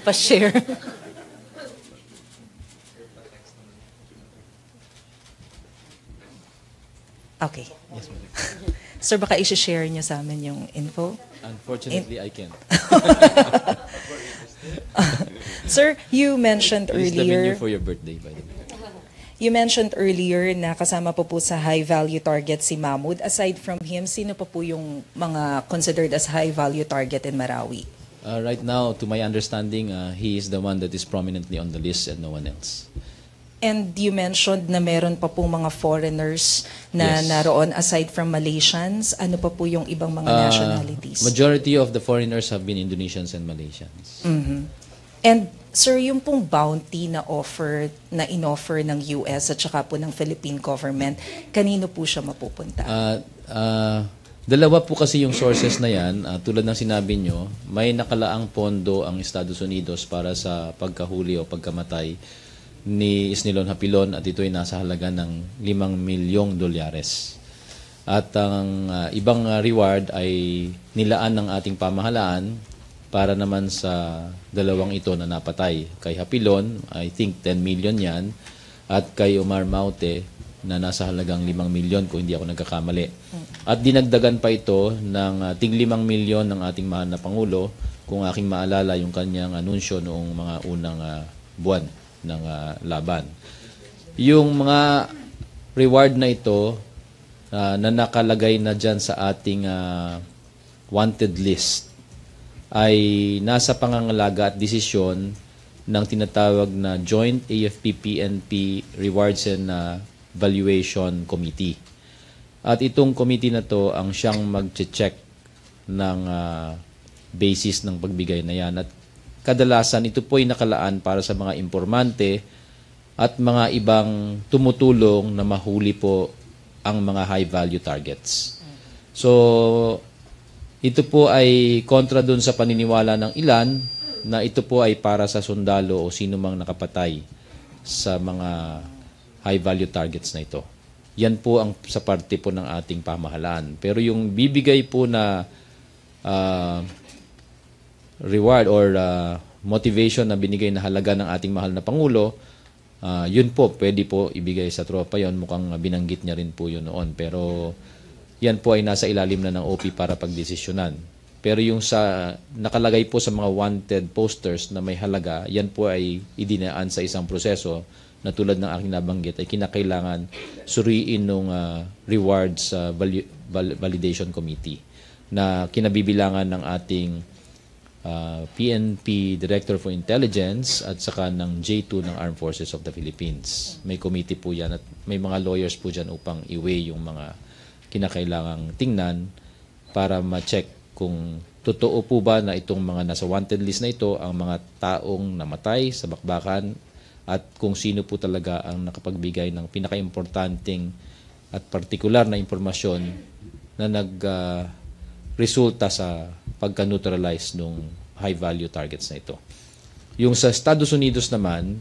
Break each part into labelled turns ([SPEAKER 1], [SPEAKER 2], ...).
[SPEAKER 1] Pa-share. Okay.
[SPEAKER 2] Yes, ma'am.
[SPEAKER 1] Sir, baka i-share niyo sa amin yung info?
[SPEAKER 2] Unfortunately, I can't.
[SPEAKER 1] Sir, you mentioned
[SPEAKER 2] This is the
[SPEAKER 1] earlier...
[SPEAKER 2] menu for your birthday, by the way.
[SPEAKER 1] You mentioned earlier na kasama po sa high-value target si Mahmoud. Aside from him, sino pa po yung mga considered as high-value target in Marawi?
[SPEAKER 2] Right now, to my understanding, he is the one that is prominently on the list and no one else.
[SPEAKER 1] And you mentioned na meron pa po mga foreigners na
[SPEAKER 2] Yes.
[SPEAKER 1] naroon aside from Malaysians. Ano pa po yung ibang mga nationalities?
[SPEAKER 2] Majority of the foreigners have been Indonesians and Malaysians.
[SPEAKER 1] And sir, yung pong bounty na in-offer ng US at saka po ng Philippine government, kanino po siya mapupunta?
[SPEAKER 2] Dalawa po kasi yung sources na yan. Tulad ng sinabi nyo, may nakalaang pondo ang Estados Unidos para sa pagkahuli o pagkamatay ni Isnilon Hapilon at ito ay nasa halaga ng $5 milyong. At ang ibang reward ay nilaan ng ating pamahalaan para naman sa dalawang ito na napatay. Kay Hapilon, I think 10 million yan. At kay Omar Maute, na nasa halagang 5 milyon kung hindi ako nagkakamali. At dinagdagan pa ito ng tig 5 milyon ng ating mahal na Pangulo kung aking maalala yung kanyang anunsyo noong mga unang buwan ng laban. Yung mga reward na ito na nakalagay na dyan sa ating wanted list ay nasa pangangalaga at desisyon ng tinatawag na Joint AFP-PNP Rewards and Valuation Committee. At itong committee na to ang siyang mag-check ng basis ng pagbigay na yan. At kadalasan ito po ay nakalaan para sa mga impormante at mga ibang tumutulong na mahuli po ang mga high-value targets. So, ito po ay kontra dun sa paniniwala ng ilan na ito po ay para sa sundalo o sino mang nakapatay sa mga high-value targets na ito. Yan po ang sa parte po ng ating pamahalaan. Pero yung bibigay po na reward or motivation na binigay na halaga ng ating mahal na Pangulo, yun po, pwede po ibigay sa tropa yon. Mukhang binanggit niya rin po yun noon. Pero yan po ay nasa ilalim na ng OP para pagdesisyonan. Pero yung sa nakalagay po sa mga wanted posters na may halaga, yan po ay idinaan sa isang proseso na tulad ng aking nabanggit ay kinakailangan suriin ng rewards validation committee na kinabibilangan ng ating PNP Director for Intelligence at saka ng J2 ng Armed Forces of the Philippines. May committee po yan at may mga lawyers po dyan upang i-weigh yung mga kinakailangang tingnan para ma-check kung totoo po ba na itong mga nasa wanted list na ito ang mga taong namatay sa bakbakan at kung sino po talaga ang nakapagbigay ng pinaka-importanting at partikular na impormasyon na resulta sa pagka-neutralize ng high-value targets na ito. Yung sa Estados Unidos naman,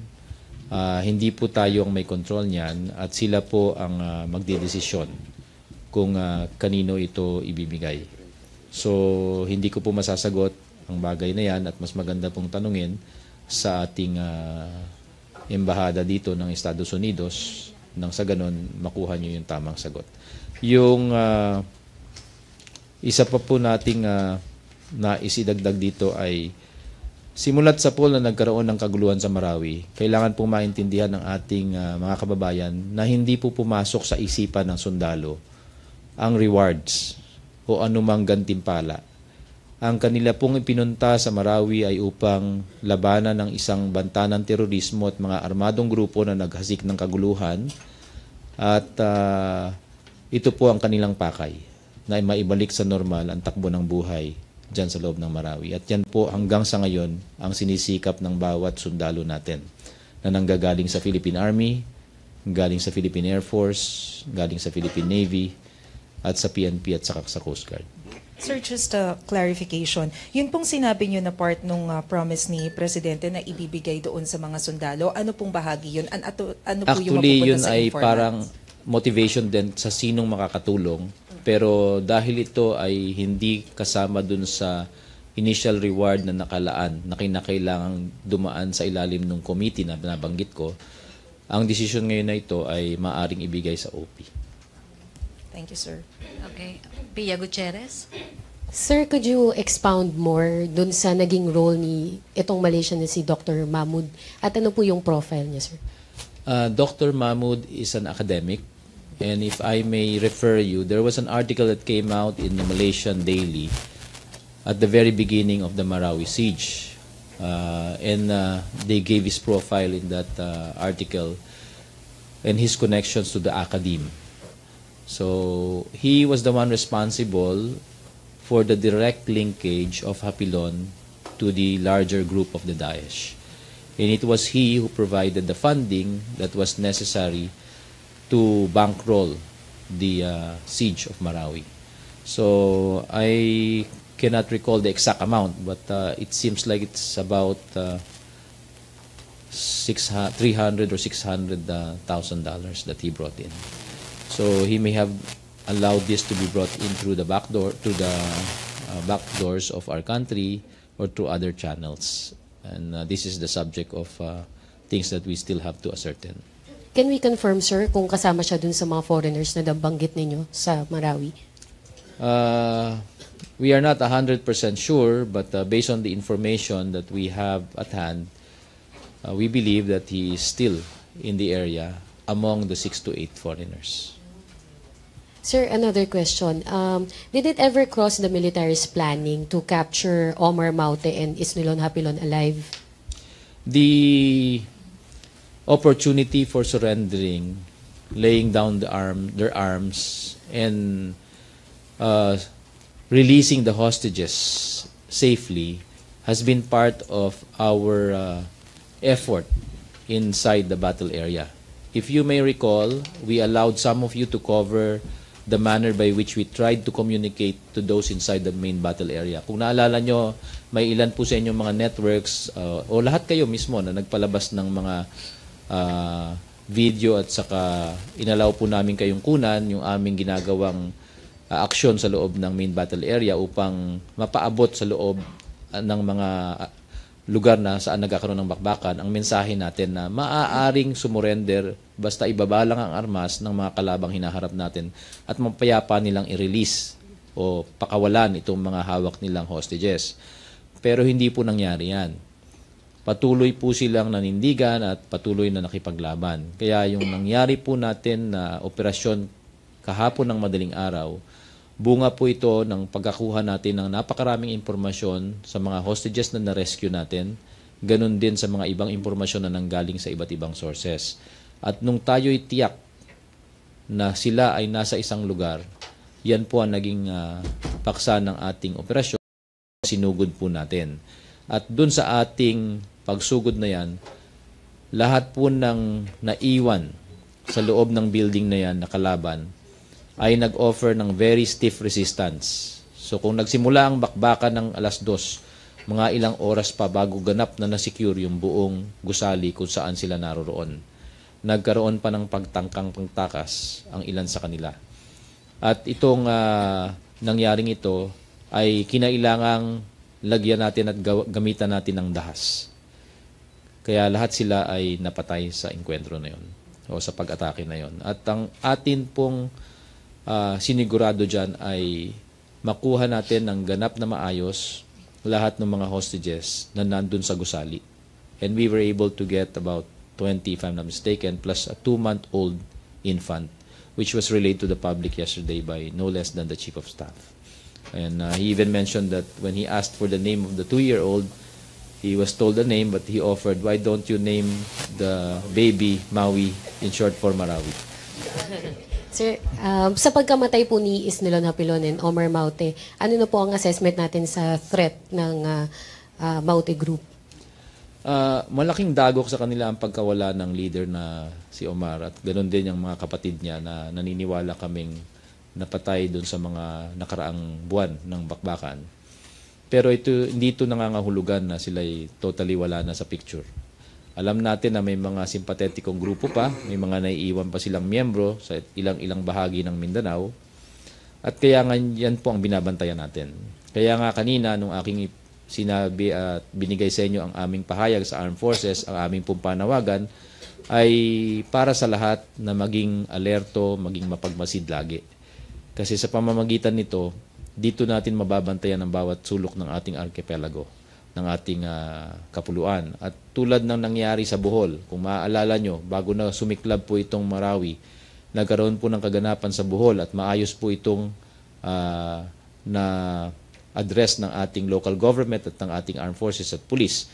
[SPEAKER 2] hindi po tayo ang may control niyan at sila po ang magdedesisyon kung kanino ito ibibigay. So, hindi ko po masasagot ang bagay na yan at mas maganda pong tanungin sa ating embahada dito ng Estados Unidos nang sa ganon makuha nyo yung tamang sagot. Yung isa pa po nating naisidagdag dito ay simulat sa pool na nagkaroon ng kaguluhan sa Marawi, kailangan pong maintindihan ng ating mga kababayan na hindi po pumasok sa isipan ng sundalo ang rewards o anumang gantimpala. Ang kanila pong ipinunta sa Marawi ay upang labanan ng isang banta ng terorismo at mga armadong grupo na naghasik ng kaguluhan at ito po ang kanilang pakay na maibalik sa normal ang takbo ng buhay dyan sa loob ng Marawi. At yan po hanggang sa ngayon ang sinisikap ng bawat sundalo natin na nanggagaling sa Philippine Army, galing sa Philippine Air Force, galing sa Philippine Navy, at sa PNP at saka sa Coast Guard.
[SPEAKER 1] Sir, just a clarification. Yun pong sinabi nyo na part nung promise ni Presidente na ibibigay doon sa mga sundalo, ano pong bahagi yun? Ano po yung
[SPEAKER 2] Actually,
[SPEAKER 1] mapupunta
[SPEAKER 2] yun
[SPEAKER 1] sa
[SPEAKER 2] ay
[SPEAKER 1] informant?
[SPEAKER 2] parang motivation din sa sinong makakatulong. Pero dahil ito ay hindi kasama dun sa initial reward na nakalaan na kinakailangang dumaan sa ilalim ng committee na nabanggit ko, ang decision ngayon na ito ay maaring ibigay sa OP.
[SPEAKER 1] Thank you, sir.
[SPEAKER 3] Okay. Pia Gutierrez?
[SPEAKER 4] Sir, could you expound more dun sa naging role ni itong Malaysian na si Dr. Mahmood? At ano po yung profile niya, sir?
[SPEAKER 2] Dr. Mahmood is an academic, and if I may refer you, there was an article that came out in the Malaysian Daily at the very beginning of the Marawi siege. And they gave his profile in that article and his connections to the academe. So he was the one responsible for the direct linkage of Hapilon to the larger group of the Daesh. And it was he who provided the funding that was necessary to bankroll the siege of Marawi. So I cannot recall the exact amount, but it seems like it's about $300 or $600,000 that he brought in. So he may have allowed this to be brought in through the back door, to the back doors of our country, or through other channels. And this is the subject of things that we still have to ascertain.
[SPEAKER 4] Can we confirm, sir, kung kasama siya dun sa mga foreigners na nabanggit ninyo sa Marawi?
[SPEAKER 2] We are not 100% sure, but based on the information that we have at hand, we believe that he is still in the area among the 6 to 8 foreigners.
[SPEAKER 4] Sir, another question. Did it ever cross the military's planning to capture Omar Maute and Isnilon Hapilon alive?
[SPEAKER 2] The opportunity for surrendering, laying down their arms, and releasing the hostages safely has been part of our effort inside the battle area. If you may recall, we allowed some of you to cover the manner by which we tried to communicate to those inside the main battle area. Kung naalala nyo, may ilan po sa inyong mga networks o lahat kayo mismo na nagpalabas ng mga video at saka inalaw po namin kayong kunan yung aming ginagawang aksyon sa loob ng main battle area upang mapaabot sa loob ng mga lugar na saan nagkakaroon ng bakbakan ang mensahe natin na maaaring sumurrender basta ibaba lang ang armas ng mga kalabang hinaharap natin at mapayapa nilang i-release o pakawalan itong mga hawak nilang hostages. Pero hindi po nangyari yan. Patuloy po silang nanindigan at patuloy na nakipaglaban. Kaya yung nangyari po natin na operasyon kahapon ng madaling araw, bunga po ito ng pagkakuha natin ng napakaraming impormasyon sa mga hostages na na-rescue natin, ganun din sa mga ibang impormasyon na nanggaling sa iba't ibang sources. At nung tayo'y tiyak na sila ay nasa isang lugar, yan po ang naging paksa ng ating operasyon, sinugod po natin. At dun sa ating pagsugod na yan, lahat po ng naiwan sa loob ng building na yan na kalaban, ay nag-offer ng very stiff resistance. So kung nagsimula ang bakbakan ng 2:00, mga ilang oras pa bago ganap na na-secure yung buong gusali kung saan sila naroroon. Nagkaroon pa ng pagtangkang pangtakas ang ilan sa kanila. At itong nangyaring ito ay kinailangang lagyan natin at gamitan natin ng dahas. Kaya lahat sila ay napatay sa enkwentro na yon o sa pag-atake na yon. At ang atin pong sinigurado dyan ay makuha natin ng ganap na maayos lahat ng mga hostages na nandun sa gusali. And we were able to get about 20, if I'm not mistaken, plus a 2-month-old infant, which was relayed to the public yesterday by no less than the Chief of Staff. And he even mentioned that when he asked for the name of the 2-year-old, he was told the name, but he offered, why don't you name the baby Maui, in short for Marawi?
[SPEAKER 4] Sir, sa pagkamatay po ni Isnilon Hapilon and Omar Maute, ano na po ang assessment natin sa threat ng Maute Group?
[SPEAKER 2] Malaking dagok sa kanila ang pagkawala ng leader na si Omar at ganoon din yung mga kapatid niya na naniniwala kaming napatay doon sa mga nakaraang buwan ng bakbakan. Pero hindi ito nangangahulugan na sila'y totally wala na sa picture. Alam natin na may mga simpatetikong grupo pa, may mga naiiwan pa silang miyembro sa ilang-ilang bahagi ng Mindanao. At kaya nga yan po ang binabantayan natin. Kaya nga kanina nung aking sinabi at binigay sa inyo ang aming pahayag sa Armed Forces, ang aming pong panawagan, ay para sa lahat na maging alerto, maging mapagmasid lagi. Kasi sa pamamagitan nito, dito natin mababantayan ang bawat sulok ng ating archipelago, ng ating kapuluan. At tulad ng nangyari sa Bohol, kung maaalala nyo, bago na sumiklab po itong Marawi, nagkaroon po ng kaganapan sa Bohol at maayos po itong na address ng ating local government at ng ating armed forces at police.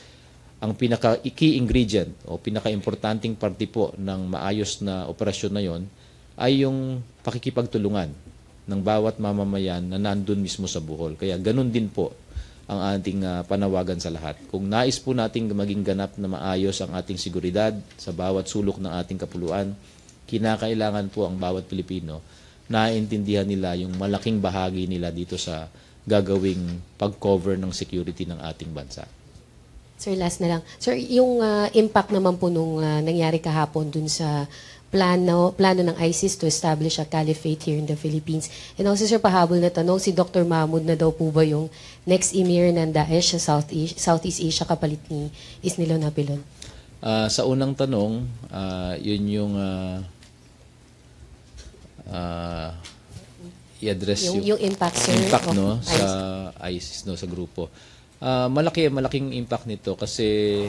[SPEAKER 2] Ang pinaka-key ingredient o pinaka-importanting parte po ng maayos na operasyon na yon ay yung pakikipagtulungan ng bawat mamamayan na nandun mismo sa Bohol. Kaya ganun din po ang ating panawagan sa lahat. Kung nais po nating maging ganap na maayos ang ating seguridad sa bawat sulok ng ating kapuluan, kinakailangan po ang bawat Pilipino naintindihan nila yung malaking bahagi nila dito sa gagawing pag-cover ng security ng ating bansa.
[SPEAKER 4] Sir, last na lang. Sir, yung impact naman po nung nangyari kahapon dun sa plano ng ISIS to establish a caliphate here in the Philippines. And also, sir, pahabol na tanong, si Dr. Mahmoud na daw po ba yung next emir ng Daesh sa Southeast Asia kapalit ni Isnilon Hapilon?
[SPEAKER 2] Sa unang tanong, yun yung i-address
[SPEAKER 4] yung impact, sir,
[SPEAKER 2] impact no,
[SPEAKER 4] ISIS.
[SPEAKER 2] sa ISIS, no, sa grupo. Malaking impact nito kasi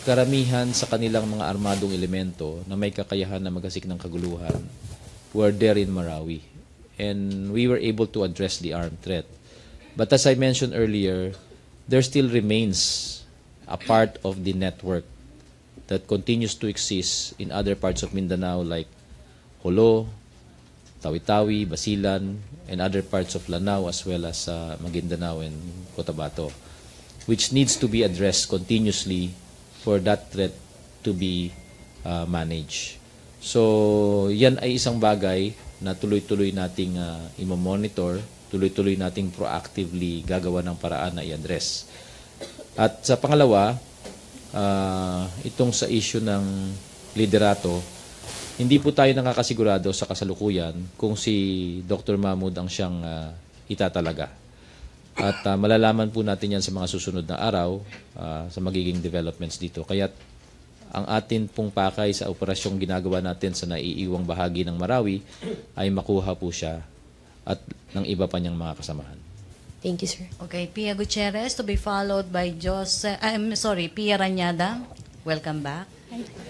[SPEAKER 2] karamihan sa kanilang mga armadong elemento na may kakayahan na magasik ng kaguluhan were there in Marawi. And we were able to address the armed threat. But as I mentioned earlier, there still remains a part of the network that continues to exist in other parts of Mindanao like Jolo, Tawi-Tawi, Basilan, and other parts of Lanao as well as Maguindanao and Cotabato, which needs to be addressed continuously for that threat to be managed. So, yan ay isang bagay na tuloy-tuloy nating i-monitor, tuloy-tuloy nating proactively gagawa ng paraan na i-address. At sa pangalawa, itong sa issue ng liderato, hindi po tayo nakakasigurado sa kasalukuyan kung si Dr. Mahmoud ang siyang itatalaga. At malalaman po natin yan sa mga susunod na araw sa magiging developments dito. Kaya ang atin pong pakay sa operasyong ginagawa natin sa naiiwang bahagi ng Marawi ay makuha po siya at ng iba pa niyang mga kasamahan.
[SPEAKER 4] Thank you, sir.
[SPEAKER 3] Okay, Pia Gutierrez to be followed by Pia Ranyada. Welcome back.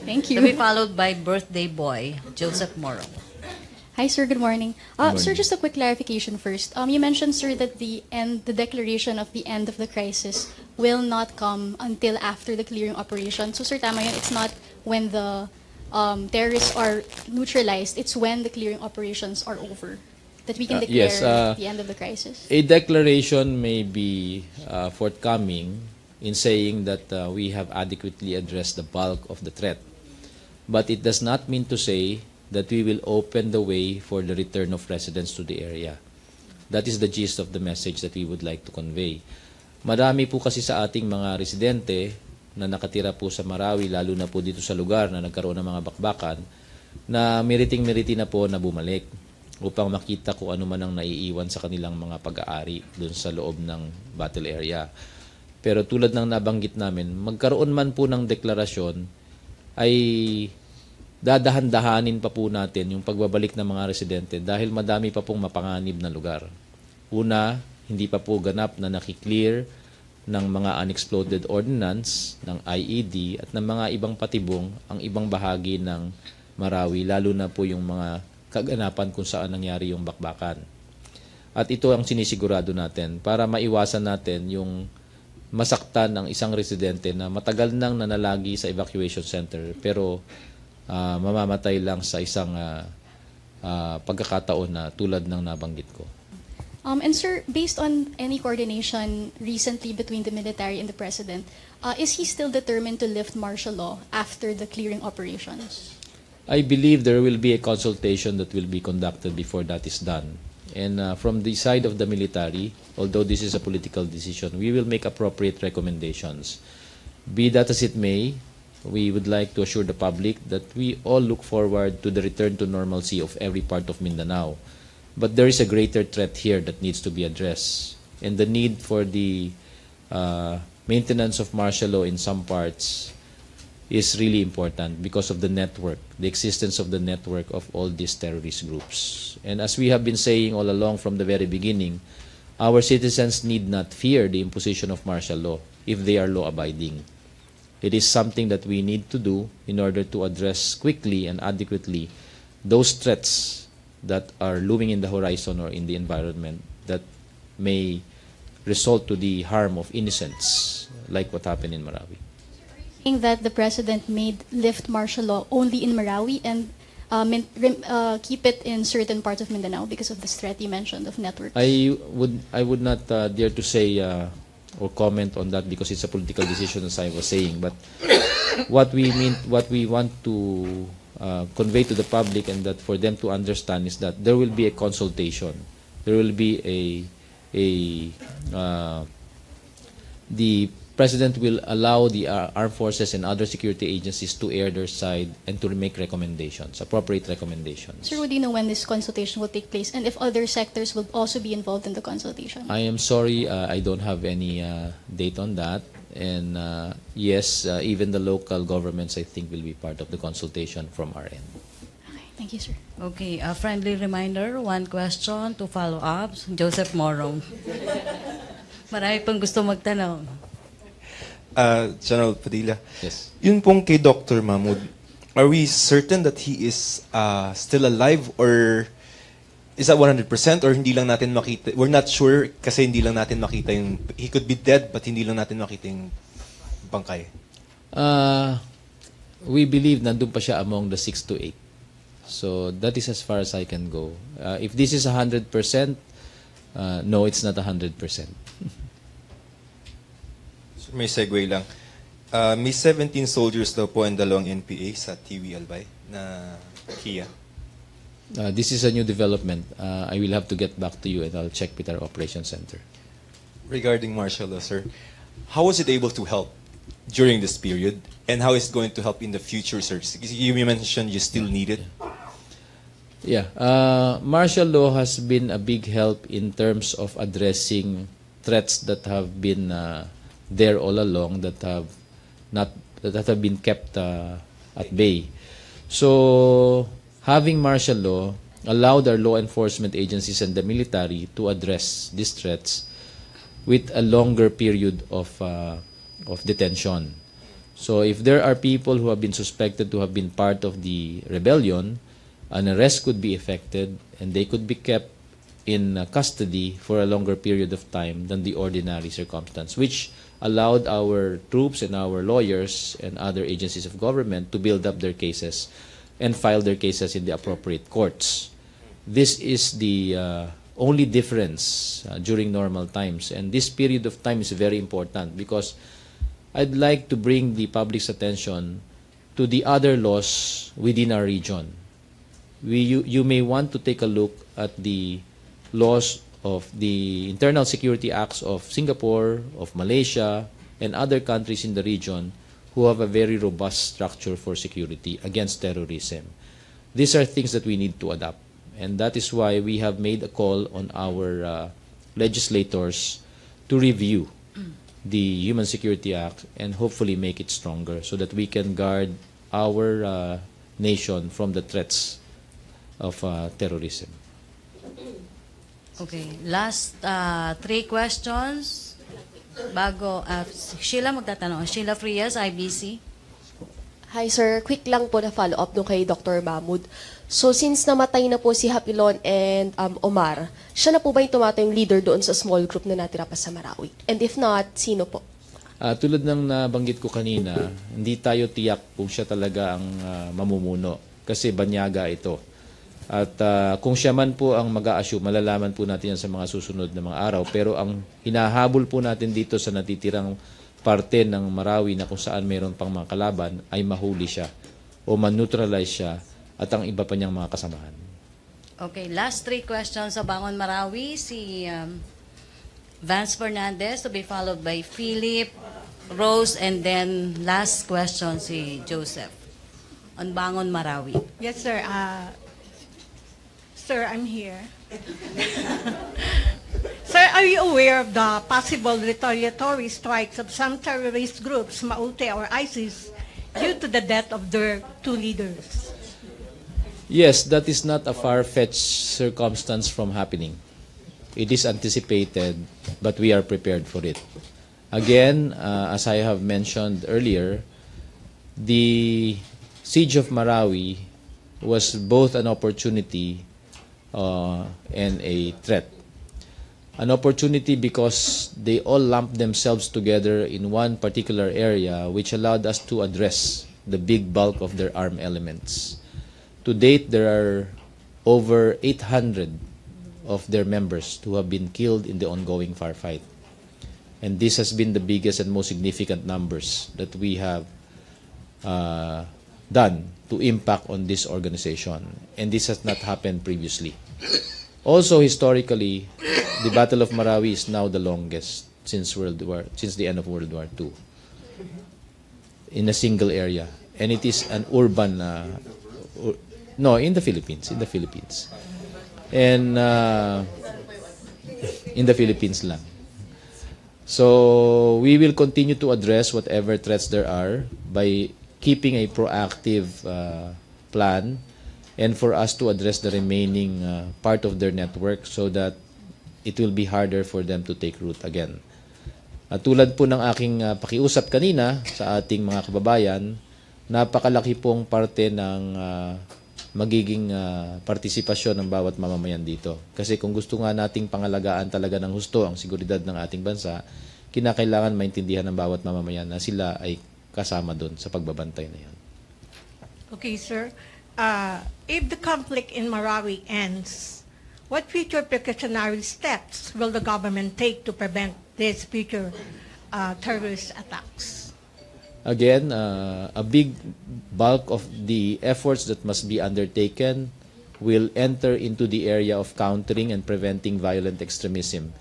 [SPEAKER 5] Thank
[SPEAKER 3] To
[SPEAKER 5] you.
[SPEAKER 3] be followed by birthday boy, Joseph Moro.
[SPEAKER 5] Hi, sir. Good morning.
[SPEAKER 2] Good
[SPEAKER 5] Sir,
[SPEAKER 2] morning.
[SPEAKER 5] just a quick clarification first. You mentioned, sir, that the declaration of the end of the crisis will not come until after the clearing operation. So, sir, tama yun. It's not when the terrorists are neutralized. It's when the clearing operations are over that we can declare
[SPEAKER 2] Yes,
[SPEAKER 5] the end of the crisis.
[SPEAKER 2] A declaration may be forthcoming in saying that we have adequately addressed the bulk of the threat. But it does not mean to say that we will open the way for the return of residents to the area. That is the gist of the message that we would like to convey. Marami po kasi sa ating mga residente na nakatira po sa Marawi, lalo na po dito sa lugar na nagkaroon ng mga bakbakan, na meriting-meriti na po na bumalik upang makita kung ano man ang naiiwan sa kanilang mga pag-aari doon sa loob ng battle area. Pero tulad ng nabanggit namin, magkaroon man po ng deklarasyon, ay dadahan-dahanin pa po natin yung pagbabalik ng mga residente dahil madami pa pong mapanganib na lugar. Una, hindi pa po ganap na nakiklear ng mga unexploded ordnance, ng IED, at ng mga ibang patibong ang ibang bahagi ng Marawi, lalo na po yung mga kaganapan kung saan nangyari yung bakbakan. At ito ang sinisigurado natin para maiwasan natin yung masaktan ng isang residente na matagal nang nanalagi sa evacuation center pero mamamatay lang sa isang pagkakataon na tulad ng nabanggit ko.
[SPEAKER 5] And sir, based on any coordination recently between the military and the president, is he still determined to lift martial law after the clearing operations?
[SPEAKER 2] I believe there will be a consultation that will be conducted before that is done. And from the side of the military, although this is a political decision, we will make appropriate recommendations. Be that as it may, we would like to assure the public that we all look forward to the return to normalcy of every part of Mindanao. But there is a greater threat here that needs to be addressed. And the need for the maintenance of martial law in some parts is really important because of the network, the existence of the network of all these terrorist groups. And as we have been saying all along from the very beginning, our citizens need not fear the imposition of martial law if they are law-abiding. It is something that we need to do in order to address quickly and adequately those threats that are looming in the horizon or in the environment that may result to the harm of innocents, like what happened in Marawi.
[SPEAKER 5] Saying that the president made lift martial law only in Marawi and keep it in certain parts of Mindanao because of this threat you mentioned of networks.
[SPEAKER 2] I would not dare to say or comment on that because it's a political decision, as I was saying. But what we want to convey to the public and that for them to understand is that there will be a consultation. There will be the President will allow the armed forces and other security agencies to air their side and to make recommendations, appropriate recommendations.
[SPEAKER 5] Sir, would you know when this consultation will take place and if other sectors will also be involved in the consultation?
[SPEAKER 2] I am sorry, I don't have any date on that. And yes, even the local governments, I think, will be part of the consultation from our end.
[SPEAKER 5] Okay, thank you, sir.
[SPEAKER 3] Okay, a friendly reminder, one question to follow up. Joseph Morong. Marami pang gusto magtanong.
[SPEAKER 6] General Padilla.
[SPEAKER 2] Yes.
[SPEAKER 6] Yun pong kay Dr. Mahmoud, are we certain that he is still alive or is that 100% or hindi lang natin makita? We're not sure kasi hindi lang natin makita yung, he could be dead but hindi lang natin makita yung bangkay.
[SPEAKER 2] We believe nandun pa siya among the 6 to 8. So that is as far as I can go. If this is 100%, no, it's not 100%.
[SPEAKER 6] May segue lang. May 17 soldiers daw po ang dalawang NPA sa TV Albay na Kia.
[SPEAKER 2] This is a new development. I will have to get back to you and I'll check with our operations center.
[SPEAKER 6] Regarding martial law, sir, how was it able to help during this period and how is it going to help in the future, sir? You mentioned you still need it.
[SPEAKER 2] Yeah, martial law has been a big help in terms of addressing threats that have been there all along that have been kept at bay. So having martial law allowed our law enforcement agencies and the military to address these threats with a longer period of detention. So if there are people who have been suspected to have been part of the rebellion, an arrest could be effected and they could be kept in custody for a longer period of time than the ordinary circumstance, which allowed our troops and our lawyers and other agencies of government to build up their cases and file their cases in the appropriate courts. This is the only difference during normal times, and this period of time is very important because I'd like to bring the public's attention to the other laws within our region. You may want to take a look at the laws of the Internal Security Acts of Singapore, of Malaysia, and other countries in the region who have a very robust structure for security against terrorism. These are things that we need to adapt, and that is why we have made a call on our legislators to review the Human Security Act and hopefully make it stronger so that we can guard our nation from the threats of terrorism.
[SPEAKER 3] Okay, last 3 questions. Bago, Sheila magtatanong. Sheila Frias, IBC.
[SPEAKER 7] Hi sir, quick lang po na follow-up no kay Dr. Mahmoud. So since namatay na po si Hapilon and Omar, siya na po ba yung tumatayong leader doon sa small group na natira pa sa Marawi? And if not, sino po?
[SPEAKER 2] Tulad ng nabanggit ko kanina, hindi tayo tiyak kung siya talaga ang mamumuno kasi banyaga ito. At kung siya man po ang mag-a-assume, malalaman po natin yan sa mga susunod na mga araw. Pero ang hinahabol po natin dito sa natitirang parte ng Marawi na kung saan mayroon pang mga kalaban ay mahuli siya o man-neutralize siya at ang iba pa niyang mga kasamahan.
[SPEAKER 3] Okay, last 3 questions sa Bangon Marawi. Si Vance Fernandez to be followed by Philip, Rose, and then last question si Joseph on Bangon Marawi.
[SPEAKER 8] Yes, sir. Sir, I'm here. Sir, Are you aware of the possible retaliatory strikes of some terrorist groups, Maute or ISIS, due to the death of their two leaders?
[SPEAKER 2] Yes, that is not a far-fetched circumstance from happening. It is anticipated, but we are prepared for it. Again, as I have mentioned earlier, the siege of Marawi was both an opportunity and a threat. An opportunity because they all lumped themselves together in one particular area, which allowed us to address the big bulk of their armed elements. To date, there are over 800 of their members who have been killed in the ongoing firefight. And this has been the biggest and most significant numbers that we have done to impact on this organization. And this has not happened previously. Also, historically, the Battle of Marawi is now the longest since the end of World War II in a single area. And it is an urban, in the Philippines. And in the Philippines lang. So we will continue to address whatever threats there are by keeping a proactive plan and for us to address the remaining part of their network so that it will be harder for them to take root again. At tulad po ng aking pakiusap kanina sa ating mga kababayan, napakalaki pong parte ng magiging partisipasyon ng bawat mamamayan dito. Kasi kung gusto nga nating pangalagaan talaga ng husto ang seguridad ng ating bansa, kinakailangan maintindihan ng bawat mamamayan na sila ay kasama doon sa pagbabantay na yan.
[SPEAKER 8] Okay, sir. If the conflict in Marawi ends, what future precautionary steps will the government take to prevent these future terrorist attacks?
[SPEAKER 2] Again, a big bulk of the efforts that must be undertaken will enter into the area of countering and preventing violent extremism,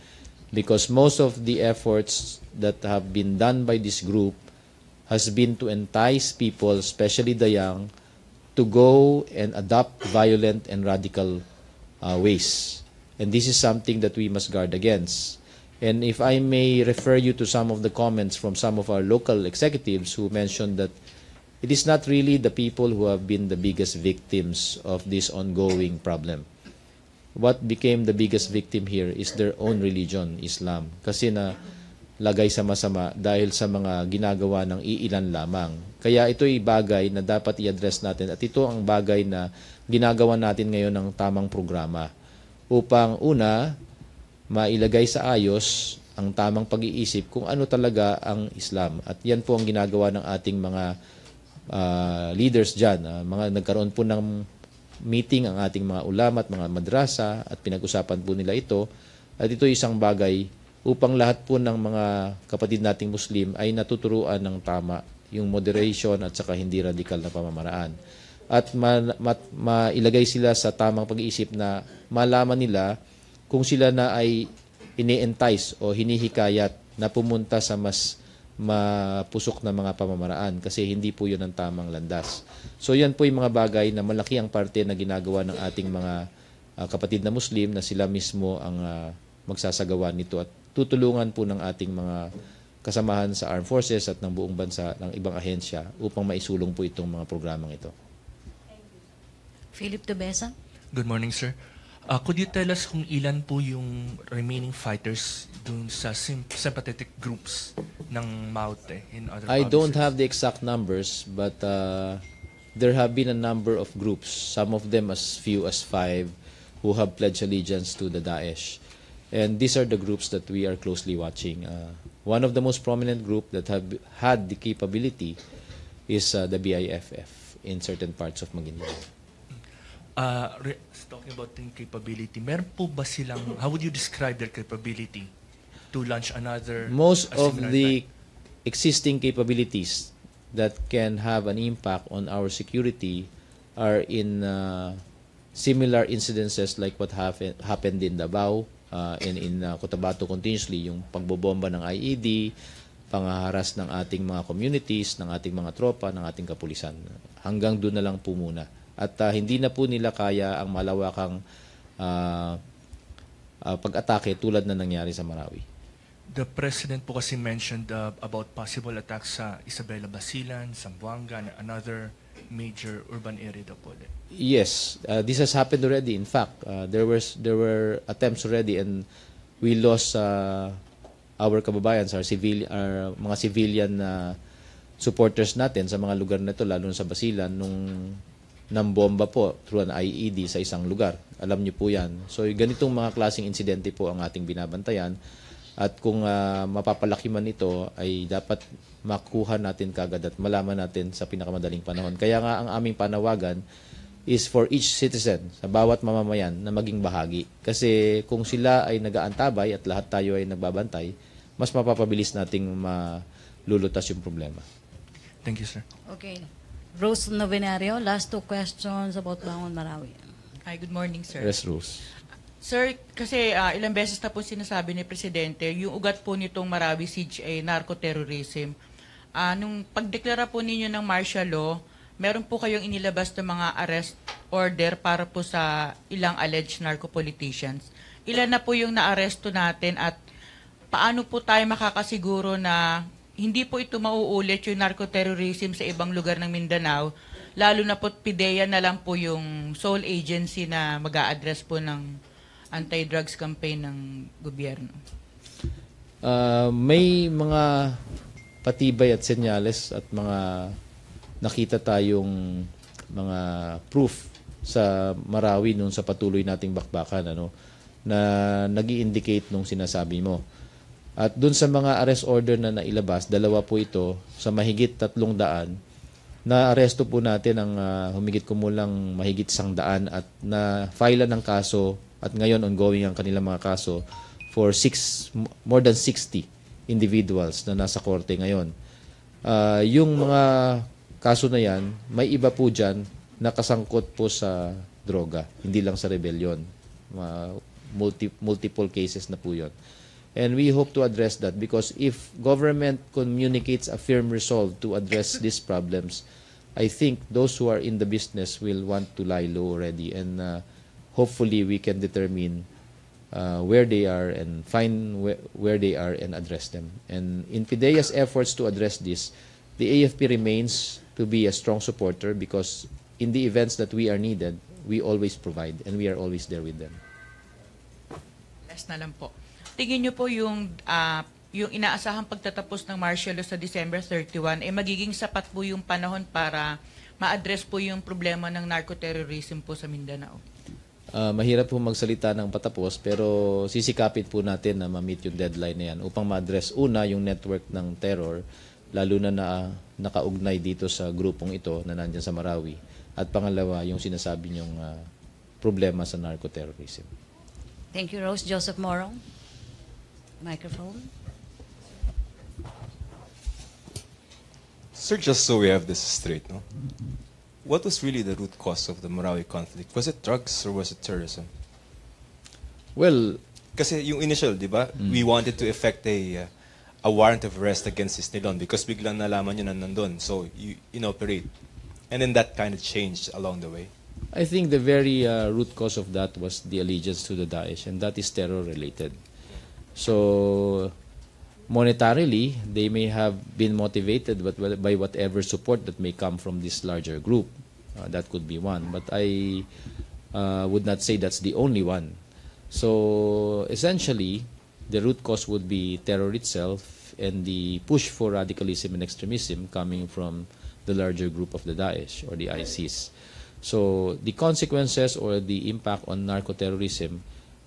[SPEAKER 2] because most of the efforts that have been done by this group has been to entice people, especially the young, to go and adopt violent and radical ways. And this is something that we must guard against. And if I may refer you to some of the comments from some of our local executives who mentioned that it is not really the people who have been the biggest victims of this ongoing problem. What became the biggest victim here is their own religion, Islam. Kasi na lagay sa masama dahil sa mga ginagawa ng iilan lamang. Kaya ito ay bagay na dapat i-address natin at ito ang bagay na ginagawa natin ngayon ng tamang programa upang una, mailagay sa ayos ang tamang pag-iisip kung ano talaga ang Islam. At yan po ang ginagawa ng ating mga leaders dyan. Mga nagkaroon po ng meeting ang ating mga ulama at mga madrasa at pinag-usapan po nila ito. At ito isang bagay upang lahat po ng mga kapatid nating Muslim ay natuturuan ng tama, yung moderation at saka hindi radikal na pamamaraan. At mailagay sila sa tamang pag-iisip na malaman nila kung sila na ay ini-entice o hinihikayat na pumunta sa mas mapusok na mga pamamaraan kasi hindi po yun ang tamang landas. So yan po yung mga bagay na malaki ang parte na ginagawa ng ating mga kapatid na Muslim na sila mismo ang magsasagawa nito at tutulungan po ng ating mga kasamahan sa Armed Forces at ng buong bansa ng ibang ahensya upang maisulong po itong mga programang ito.
[SPEAKER 3] Philip Tubesa.
[SPEAKER 9] Good morning, sir. Could you tell us kung ilan po yung remaining fighters dun sa sympathetic groups ng Maute in other
[SPEAKER 2] I
[SPEAKER 9] provinces?
[SPEAKER 2] don't have the exact numbers, but there have been a number of groups, some of them as few as 5, who have pledged allegiance to the Daesh. And these are the groups that we are closely watching. One of the most prominent group that have had the capability is the BIFF in certain parts of Maguindanao.
[SPEAKER 9] Talking about the capability, meron po ba silang, how would you describe their capability to launch another?
[SPEAKER 2] Most of the existing capabilities that can have an impact on our security are in similar incidences like what happened in Davao, in Cotabato continuously, yung pagbobomba ng IED, panghaharas ng ating mga communities, ng ating mga tropa, ng ating kapulisan. Hanggang doon na lang po muna. At hindi na po nila kaya ang malawakang pag-atake tulad na nangyari sa Marawi.
[SPEAKER 9] The President po kasi mentioned about possible attacks sa Isabela Basilan, Zamboanga, and another major urban area daw po.
[SPEAKER 2] Yes, this has happened already. In fact, there were attempts already, and we lost our kababayans, our mga civilian supporters natin sa mga lugar na ito, lalo na sa Basilan, nung nambomba po through an IED sa isang lugar. Alam niyo po yan. So, ganitong mga klaseng insidente po ang ating binabantayan. At kung mapapalaki man ito, ay dapat makuha natin kagad at malaman natin sa pinakamadaling panahon. Kaya nga ang aming panawagan is for each citizen, sa bawat mamamayan, na maging bahagi. Kasi kung sila ay nag-aantabay at lahat tayo ay nagbabantay, mas mapapabilis nating malulutas yung problema.
[SPEAKER 9] Thank you, sir.
[SPEAKER 3] Okay. Rose Novenario, last 2 questions about Bangon Marawi.
[SPEAKER 10] Hi, good morning, sir.
[SPEAKER 2] Yes, Rose.
[SPEAKER 10] Sir, kasi ilang beses na po sinasabi ni Presidente, yung ugat po nitong Marawi siege ay narco-terrorism. Nung pagdeklara po ninyo ng martial law, meron po kayong inilabas ng mga arrest order para po sa ilang alleged narco-politicians. Ilan na po yung naaresto natin at paano po tayo makakasiguro na hindi po ito mauulit yung narco-terrorism sa ibang lugar ng Mindanao, lalo na po PDEA na lang po yung sole agency na mag-a-address po ng anti-drugs campaign ng gobyerno?
[SPEAKER 2] May mga patibay at senyales at mga nakita tayong mga proof sa Marawi nung sa patuloy nating bakbakan, na nag-i-indicate nung sinasabi mo. At dun sa mga arrest order na nailabas, 2 po ito sa mahigit 300, na aresto po natin ang humigit kumulang mahigit 100 at na file ng kaso at ngayon ongoing ang kanilang mga kaso for more than 60 individuals na nasa korte ngayon. Yung mga kaso na yan, may iba po dyan nakasangkot po sa droga, hindi lang sa rebellion. Multiple cases na po yun. And we hope to address that because if government communicates a firm resolve to address these problems, I think those who are in the business will want to lie low already, and hopefully we can determine where they are and find where they are and address them. And in PDEA's efforts to address this, the AFP remains to be a strong supporter because in the events that we are needed, we always provide and we are always there with them.
[SPEAKER 10] Last na lang po. Tingin niyo po yung inaasahang pagtatapos ng martial law sa December 31, magiging sapat po yung panahon para ma-address po yung problema ng narco-terrorism po sa Mindanao?
[SPEAKER 2] Mahirap po magsalita ng patapos pero sisikapin po natin na ma-meet yung deadline na yan upang ma-address una yung network ng terror, lalo na nakaugnay dito sa grupong ito na nandyan sa Marawi, at pangalawa yung sinasabi niyong problema sa narco-terrorism.
[SPEAKER 3] Thank you, Rose. Joseph Morong. Microphone.
[SPEAKER 6] Sir, just so we have this straight, no? What was really the root cause of the Marawi conflict? Was it drugs or was it terrorism?
[SPEAKER 2] Well,
[SPEAKER 6] kasi yung initial, di ba? We wanted to effect a warrant of arrest against Isnilon because biglang nalaman yun na nandun. So, you inoperate. And then that kind of changed along the way.
[SPEAKER 2] I think the very root cause of that was the allegiance to the Daesh, and that is terror-related. So, monetarily, they may have been motivated by whatever support that may come from this larger group. That could be one. But I would not say that's the only one. So, essentially, the root cause would be terror itself and the push for radicalism and extremism coming from the larger group of the Daesh or the ISIS. So, the consequences or the impact on narco-terrorism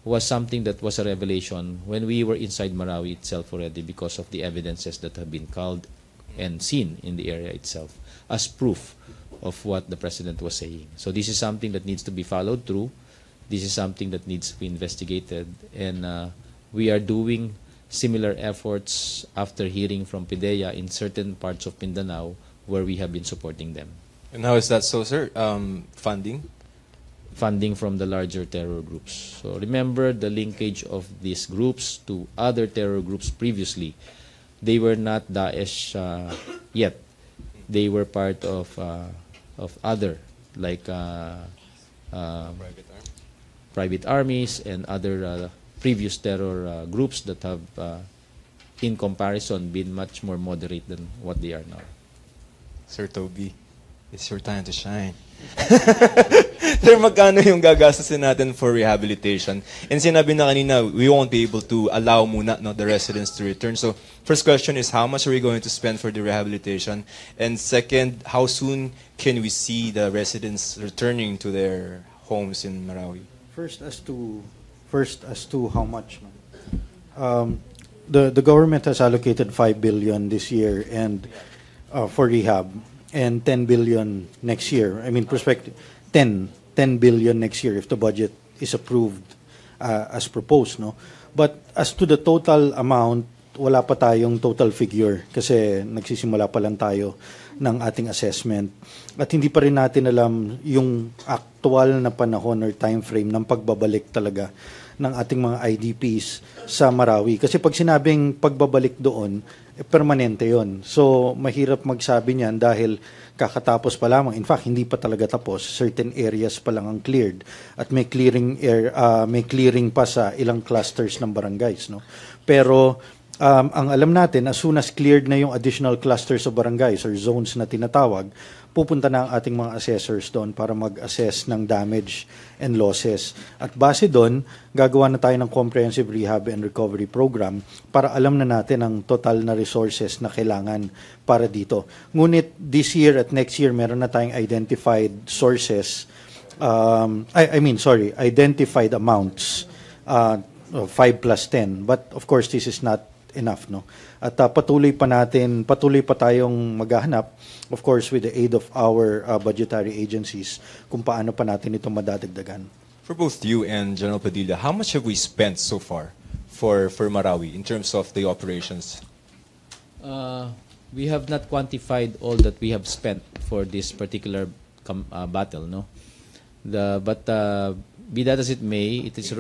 [SPEAKER 2] was something that was a revelation when we were inside Marawi itself already because of the evidences that have been culled and seen in the area itself as proof of what the President was saying. So this is something that needs to be followed through. This is something that needs to be investigated, and we are doing similar efforts after hearing from PDEA in certain parts of Mindanao where we have been supporting them.
[SPEAKER 6] And how is that so, sir? Funding?
[SPEAKER 2] Funding from the larger terror groups. So remember the linkage of these groups to other terror groups previously. They were not Daesh yet. They were part of other, like private armies and other previous terror groups that have, in comparison, been much more moderate than what they are now.
[SPEAKER 6] Sir Toby, it's your time to shine. Sir, magkano yung gagastusin natin for rehabilitation? And sinabi na kanina, we won't be able to allow muna the residents to return. So, first question is, how much are we going to spend for the rehabilitation? And second, how soon can we see the residents returning to their homes in Marawi?
[SPEAKER 11] First, as to how much. The government has allocated 5 billion this year and for rehab, and 10 billion next year. I mean, perspective, 10 billion next year if the budget is approved as proposed, no? But as to the total amount, wala pa tayong total figure kasi nagsisimula pa lang tayo ng ating assessment. At hindi pa rin natin alam yung actual na panahon or time frame ng pagbabalik talaga ng ating mga IDPs sa Marawi. Kasi pag sinabing pagbabalik doon, permanente yon. So, mahirap magsabi niyan dahil kakatapos pa lamang. In fact, hindi pa talaga tapos. Certain areas pa lang ang cleared. At may clearing pa sa ilang clusters ng barangays, no? Pero ang alam natin, as soon as cleared na yung additional clusters of barangays or zones na tinatawag, pupunta na ang ating mga assessors doon para mag-assess ng damage and losses. At base doon, gagawa na tayo ng comprehensive rehab and recovery program para alam na natin ang total na resources na kailangan para dito. Ngunit this year at next year, meron na tayong identified sources, identified amounts, 5 plus 10. But of course, this is not enough, no? At patuloy pa tayong maghahanap, of course, with the aid of our budgetary agencies, kung paano pa natin ito madadagdagan.
[SPEAKER 6] For both you and General Padilla, how much have we spent so far for Marawi in terms of the operations?
[SPEAKER 2] We have not quantified all that we have spent for this particular battle, no? But be that as it may, it is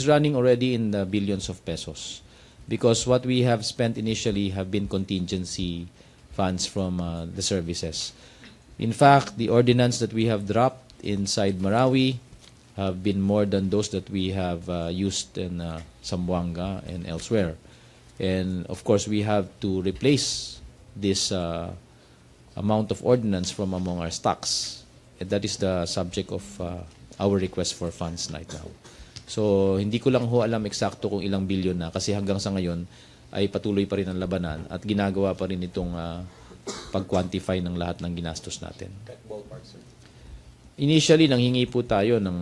[SPEAKER 2] running already in the billions of pesos. Because what we have spent initially have been contingency funds from the services. In fact, the ordinance that we have dropped inside Marawi have been more than those that we have used in Zamboanga and elsewhere. And of course, we have to replace this amount of ordinance from among our stocks. And that is the subject of our request for funds right now. So, hindi ko lang alam eksakto kung ilang bilyon na kasi hanggang sa ngayon ay patuloy pa rin ang labanan at ginagawa pa rin itong pag-quantify ng lahat ng ginastos natin. Initially, nanghingi po tayo ng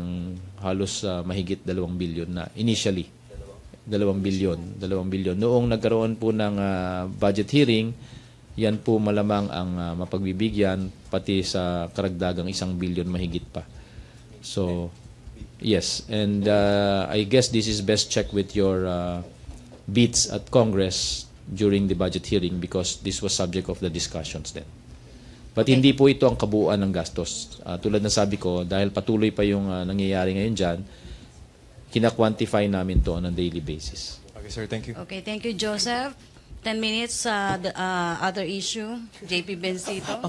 [SPEAKER 2] halos mahigit 2 bilyon na. Initially, 2 bilyon. Noong nagkaroon po ng budget hearing, yan po malamang ang mapagbibigyan pati sa karagdagang 1 bilyon mahigit pa. So, yes, and I guess this is best checked with your beats at Congress during the budget hearing because this was subject of the discussions then. But hindi po ito ang kabuuan ng gastos. Tulad na sabi ko, dahil patuloy pa yung nangyayari ngayon dyan, kina-quantify namin to on a daily basis.
[SPEAKER 6] Okay, sir, thank you.
[SPEAKER 3] Okay, thank you, Joseph. 10 minutes, the other issue, JP Bencito.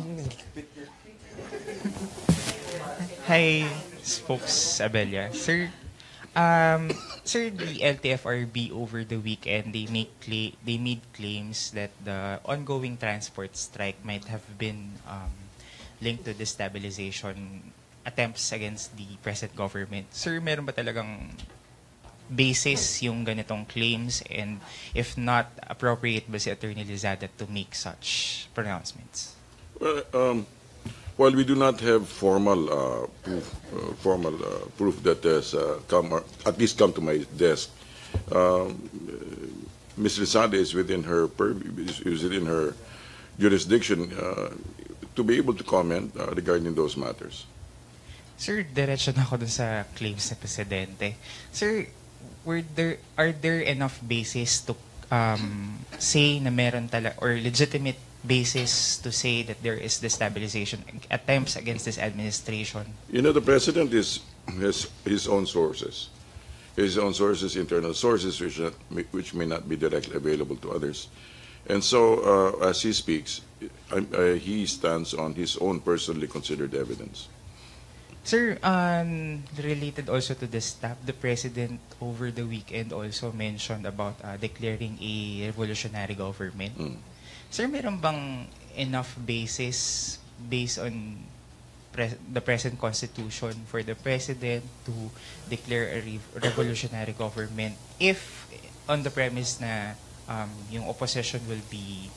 [SPEAKER 12] Hi, Spokes Abella. Sir, the LTFRB over the weekend, they made claims that the ongoing transport strike might have been linked to destabilization attempts against the present government. Sir, meron ba talagang basis yung ganitong claims? And if not, appropriate ba si Attorney Lizada to make such pronouncements?
[SPEAKER 13] Well, while we do not have formal proof that has at least come to my desk, Ms. Lizada is within her jurisdiction to be able to comment regarding those matters.
[SPEAKER 12] Sir, diretso na ako dun sa claims ni Presidente. Sir, are there enough basis to say na meron talaga or legitimate basis to say that there is destabilization attempts against this administration?
[SPEAKER 13] You know, the President has his own sources. Internal sources, which may not be directly available to others. And so, as he speaks, he stands on his own personally considered evidence.
[SPEAKER 12] Sir, related also to the staff, the President over the weekend also mentioned about declaring a revolutionary government. Sir, meron bang enough basis based on the present Constitution for the President to declare a revolutionary government if on the premise na yung opposition will be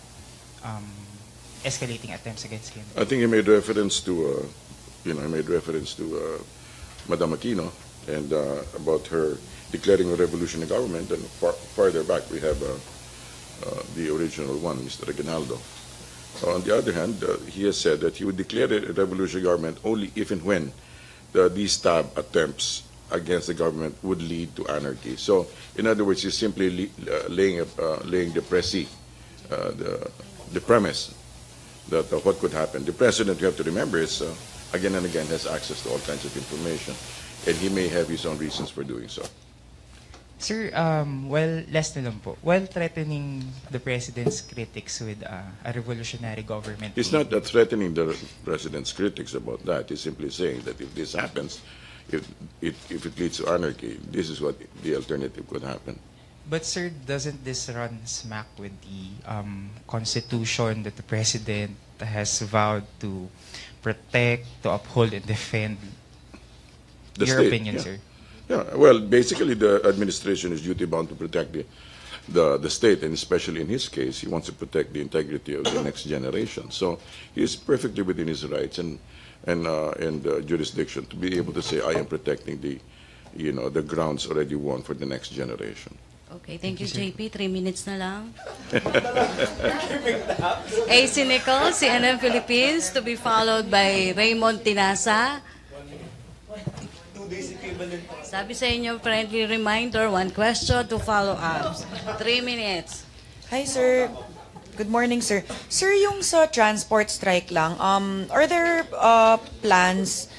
[SPEAKER 12] escalating attempts against him?
[SPEAKER 13] I think he made reference to, Madam Aquino and about her declaring a revolutionary government. And farther back, we have the original one, Mr. Aguinaldo. On the other hand, he has said that he would declare a revolutionary government only if and when these stab attempts against the government would lead to anarchy. So, in other words, he's simply laying the the premise that what could happen. The president, you have to remember, is again and again has access to all kinds of information, and he may have his own reasons for doing so.
[SPEAKER 12] Sir, last na lang po. While threatening the president's critics with a revolutionary government...
[SPEAKER 13] He's not threatening the president's critics about that. He's simply saying that if this happens, if it leads to anarchy, this is what the alternative could happen.
[SPEAKER 12] But sir, doesn't this run smack with the Constitution that the president has vowed to protect, to uphold, and defend? Your opinion,
[SPEAKER 13] yeah.
[SPEAKER 12] sir?
[SPEAKER 13] Yeah, well, basically the administration is duty-bound to protect the state, and especially in his case, he wants to protect the integrity of the next generation. So he is perfectly within his rights and jurisdiction to be able to say, I am protecting the grounds already won for the next generation.
[SPEAKER 3] Okay, thank you, JP. 3 minutes na lang. AC Nichols, CNN Philippines, to be followed by Raymond Tinasa. Sabi sa inyo, friendly reminder, 1 question, 2 follow-ups. 3 minutes.
[SPEAKER 14] Hi, sir. Good morning, sir. Sir, yung sa transport strike lang, are there plans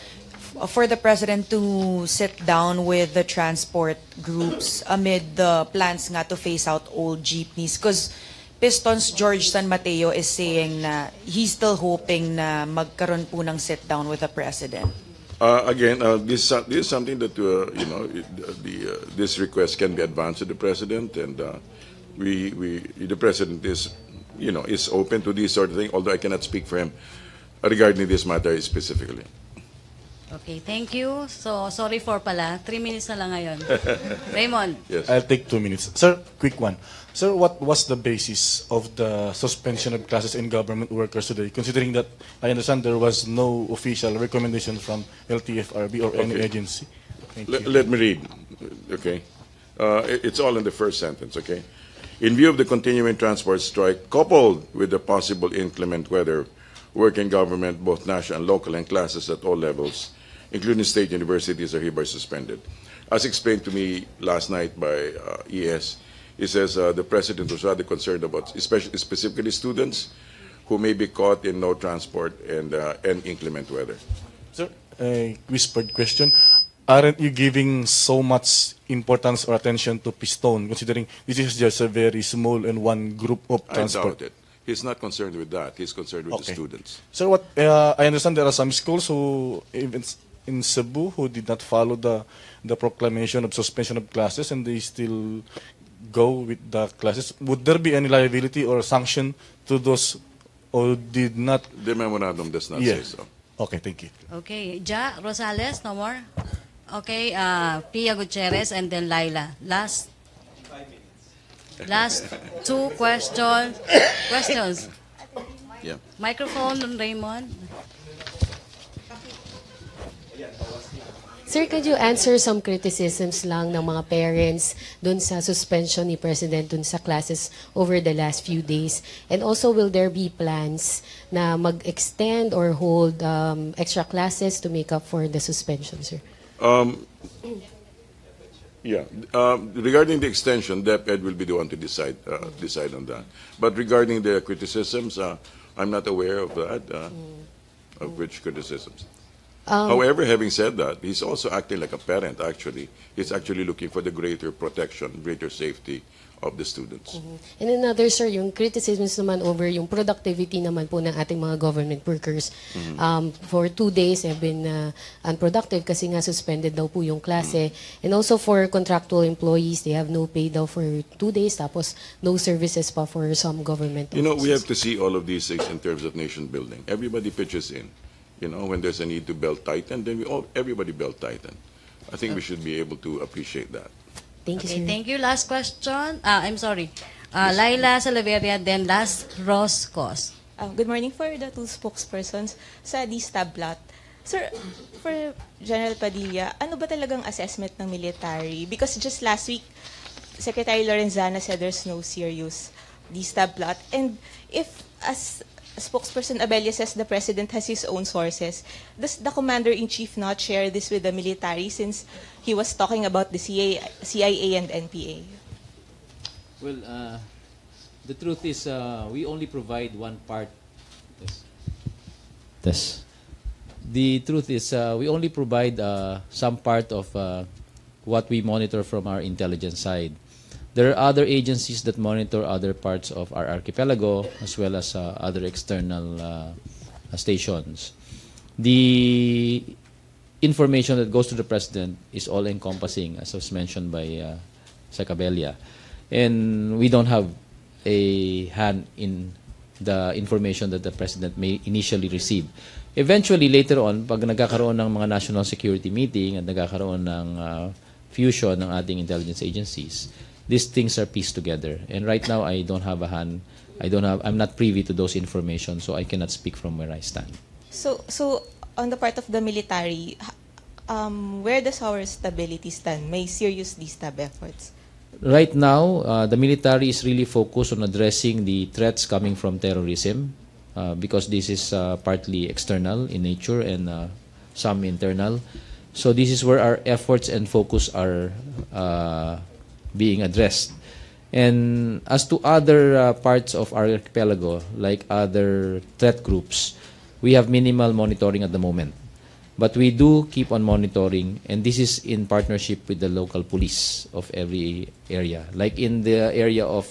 [SPEAKER 14] for the President to sit down with the transport groups amid the plans nga to phase out old jeepneys? Because Piston's George San Mateo is saying na he's still hoping na magkaroon po ng sit down with the President.
[SPEAKER 13] Again, this is something that this request can be advanced to the president, and the president is open to this sort of thing. Although I cannot speak for him regarding this matter specifically.
[SPEAKER 3] Okay, thank you. So, sorry for pala. 3 minutes na lang ngayon. Raymond.
[SPEAKER 13] Yes.
[SPEAKER 15] I'll take 2 minutes. Sir, quick one. Sir, what was the basis of the suspension of classes in government workers today, considering that I understand there was no official recommendation from LTFRB or any agency?
[SPEAKER 13] Let me read, okay? It's all in the first sentence, okay? In view of the continuing transport strike, coupled with the possible inclement weather, work in government, both national and local, and classes at all levels, including state universities, are hereby suspended. As explained to me last night by ES, he says the president was rather concerned about specifically students who may be caught in no transport and inclement weather.
[SPEAKER 15] Sir, a whispered question. Aren't you giving so much importance or attention to Piston, considering this is just a very small and one group of transport?
[SPEAKER 13] I doubt it. He's not concerned with that. He's concerned with the students.
[SPEAKER 15] Sir, what I understand there are some schools who, even in Cebu, who did not follow the proclamation of suspension of classes, and they still go with the classes. Would there be any liability or sanction to those who did not?
[SPEAKER 13] The memorandum does not say so.
[SPEAKER 15] Okay, thank you.
[SPEAKER 3] Okay, Ja Rosales, no more? Okay, Pia Gutierrez, and then Laila. Last 2 questions.
[SPEAKER 13] Yeah.
[SPEAKER 3] Microphone, Raymond.
[SPEAKER 4] Sir, could you answer some criticisms lang ng mga parents dun sa suspension ni President dun sa classes over the last few days? And also, will there be plans na mag-extend or hold extra classes to make up for the suspension, sir?
[SPEAKER 13] Yeah. Regarding the extension, DepEd will be the one to decide on that. But regarding the criticisms, I'm not aware of that. Of which criticisms? However, having said that, he's also acting like a parent, actually. He's actually looking for the greater protection, greater safety of the students.
[SPEAKER 4] And another, sir, yung criticisms naman over yung productivity naman po ng ating mga government workers. For 2 days, have been unproductive kasi nga suspended daw po yung klase. And also for contractual employees, they have no pay daw for 2 days, tapos no services pa for some government
[SPEAKER 13] You know, we have
[SPEAKER 4] offices.
[SPEAKER 13] to see all of these things in terms of nation building. Everybody pitches in. You know, when there's a need to belt tighten, then everybody belt tighten. I think we should be able to appreciate that.
[SPEAKER 4] Thank you,
[SPEAKER 3] Okay,
[SPEAKER 4] sir.
[SPEAKER 3] thank you. Last question. I'm sorry. Laila Salaveria, then last Ross Cos.
[SPEAKER 16] Good morning for the two spokespersons sa D-Stab plot. Sir, for General Padilla, ano ba talagang assessment ng military? Because just last week, Secretary Lorenzana said there's no serious D-Stab plot. And if, as spokesperson Abella says, the president has his own sources, does the commander-in-chief not share this with the military since he was talking about the CIA and NPA?
[SPEAKER 2] Well, the truth is we only provide one part. The truth is we only provide some part of what we monitor from our intelligence side. There are other agencies that monitor other parts of our archipelago as well as other external stations. The information that goes to the president is all-encompassing, as was mentioned by Sec. Abella. And we don't have a hand in the information that the president may initially receive. Eventually, later on, pag nagkakaroon ng mga national security meeting at nagkakaroon ng fusion ng ating intelligence agencies, these things are pieced together. And right now, I don't have a hand. I'm not privy to those information, so I cannot speak from where I stand.
[SPEAKER 16] So on the part of the military, where does our stability stand? May serious D-Stab efforts?
[SPEAKER 2] Right now, the military is really focused on addressing the threats coming from terrorism because this is partly external in nature and some internal. So this is where our efforts and focus are being addressed. And as to other parts of our archipelago, like other threat groups, we have minimal monitoring at the moment. But we do keep on monitoring, and this is in partnership with the local police of every area. Like in the area of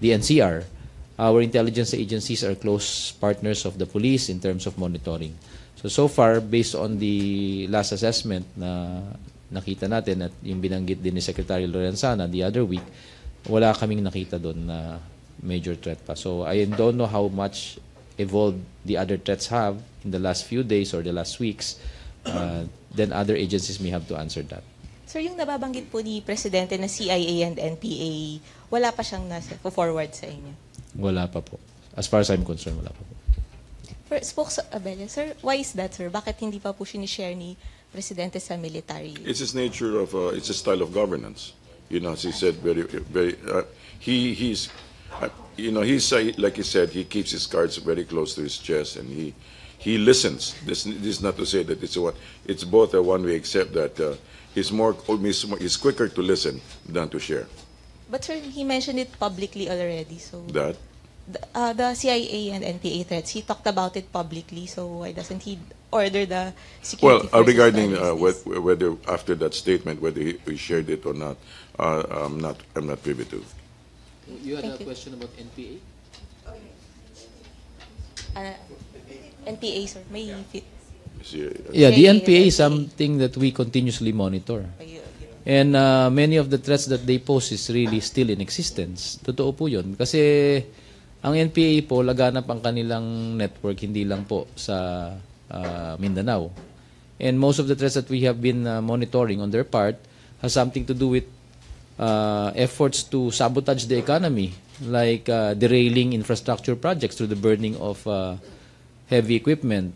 [SPEAKER 2] the NCR, our intelligence agencies are close partners of the police in terms of monitoring. So far, based on the last assessment na nakita natin at yung binanggit din ni Secretary Lorenzana the other week, wala kaming nakita doon na major threat pa. So I don't know how much evolved the other threats have in the last few days or the last weeks. Then other agencies may have to answer that.
[SPEAKER 16] Sir, yung nababanggit po ni Presidente na CIA and NPA, wala pa siyang nasa-forward sa inyo?
[SPEAKER 2] Wala pa po. As far as I'm concerned, wala pa po.
[SPEAKER 16] For Abella, sir, why is that, sir? Bakit hindi pa po sinishare ni Presidente sa military?
[SPEAKER 13] It's his nature of, it's a style of governance. You know, as he said, he's like he said, he keeps his cards very close to his chest and he listens. This is not to say that it's both a one way, except that he's quicker to listen than to share.
[SPEAKER 16] But sir, he mentioned it publicly already, so
[SPEAKER 13] That?
[SPEAKER 16] The CIA and NPA threats, he talked about it publicly, so why doesn't he order the security forces
[SPEAKER 13] regarding
[SPEAKER 16] to address this?
[SPEAKER 13] whether after that statement, whether he shared it or not, I'm not privy to.
[SPEAKER 2] You had a question about NPA?
[SPEAKER 16] NPA, sir, may
[SPEAKER 2] Yeah, the NPA is something that we continuously monitor. And many of the threats that they pose is really still in existence. Totoo po yun. Kasi ang NPA po, laganap ang kanilang network, hindi lang po sa Mindanao. And most of the threats that we have been monitoring on their part has something to do with efforts to sabotage the economy, like derailing infrastructure projects through the burning of heavy equipment,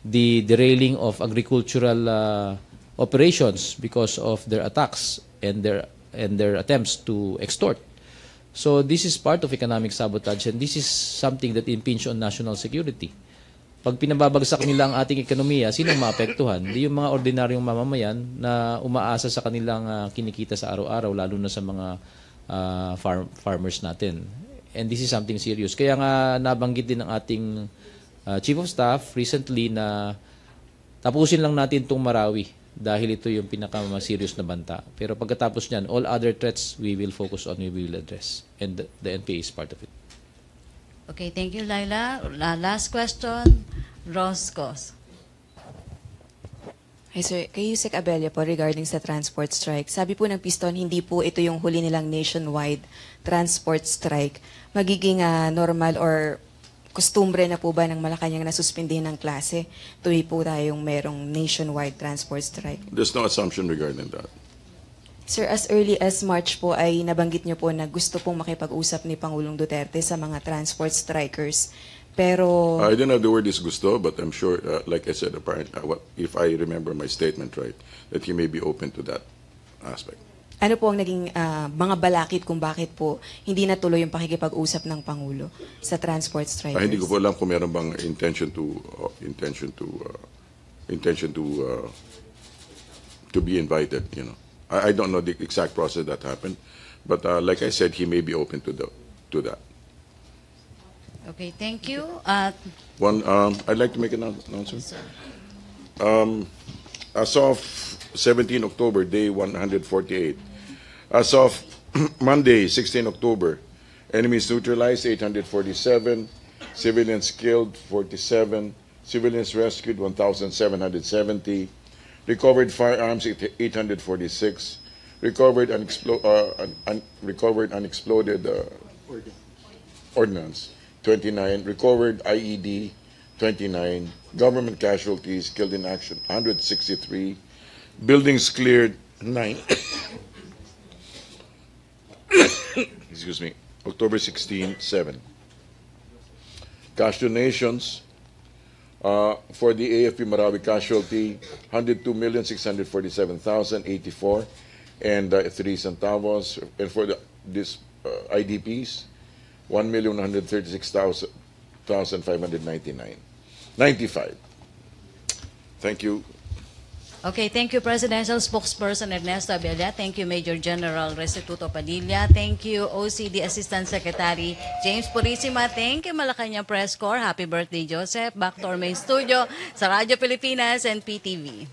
[SPEAKER 2] the derailing of agricultural operations because of their attacks and their attempts to extort. So this is part of economic sabotage, and this is something that impinge on national security. Pag pinababagsak nila ang ating ekonomiya, sino maapektuhan? Hindi yung mga ordinaryong mamamayan na umaasa sa kanilang kinikita sa araw-araw, lalo na sa mga farmers natin. And this is something serious. Kaya nga nabanggit din ng ating Chief of Staff recently na tapusin lang natin itong Marawi dahil ito yung pinaka-serious na banta. Pero pagkatapos niyan, all other threats we will focus on, we will address. And the NPA is part of it.
[SPEAKER 3] Okay, thank you, Laila. Last question, Roscos.
[SPEAKER 17] Hi sir, kay Yusek Abella po regarding sa transport strike. Sabi po ng Piston, hindi po ito yung huli nilang nationwide transport strike. Magiging normal or kostumbre na po ba ng Malacañang na suspindihin ng klase tuwi po tayong merong nationwide transport strike?
[SPEAKER 13] There's no assumption regarding that.
[SPEAKER 17] Sir, as early as March po ay nabanggit niyo po na gusto pong makipag-usap ni Pangulong Duterte sa mga transport strikers. Pero
[SPEAKER 13] I don't know the word is gusto, but I'm sure, like I said, apparently, if I remember my statement right, that he may be open to that aspect.
[SPEAKER 17] ano po ang naging mga balakid kung bakit po hindi natuloy yung pakikipag-usap ng Pangulo sa transport strikers?
[SPEAKER 13] Hindi ko po alam kung meron bang intention to be invited, you know. I don't know the exact process that happened, but like I said, he may be open to that.
[SPEAKER 3] Okay, thank you.
[SPEAKER 13] I'd like to make an announcement. As of 17 October, day 148. As of Monday, 16 October, enemies neutralized 847, civilians killed 47, civilians rescued 1,770, recovered firearms 846, recovered unexploded ordnance 29, recovered IED 29, government casualties killed in action 163, buildings cleared 9. Excuse me. October 16, 7. Cash donations for the AFP Marawi casualty 102,647,084 and 3 centavos, and for this IDPs 1,136,595. Thank you.
[SPEAKER 3] Okay, thank you, Presidential Spokesperson Ernesto Abella. Thank you, Major General Restituto Padilla. Thank you, OCD Assistant Secretary James Purisima. Thank you, Malacanang Press Corps. Happy birthday, Joseph. Back to our main studio sa Radyo Pilipinas and PTV.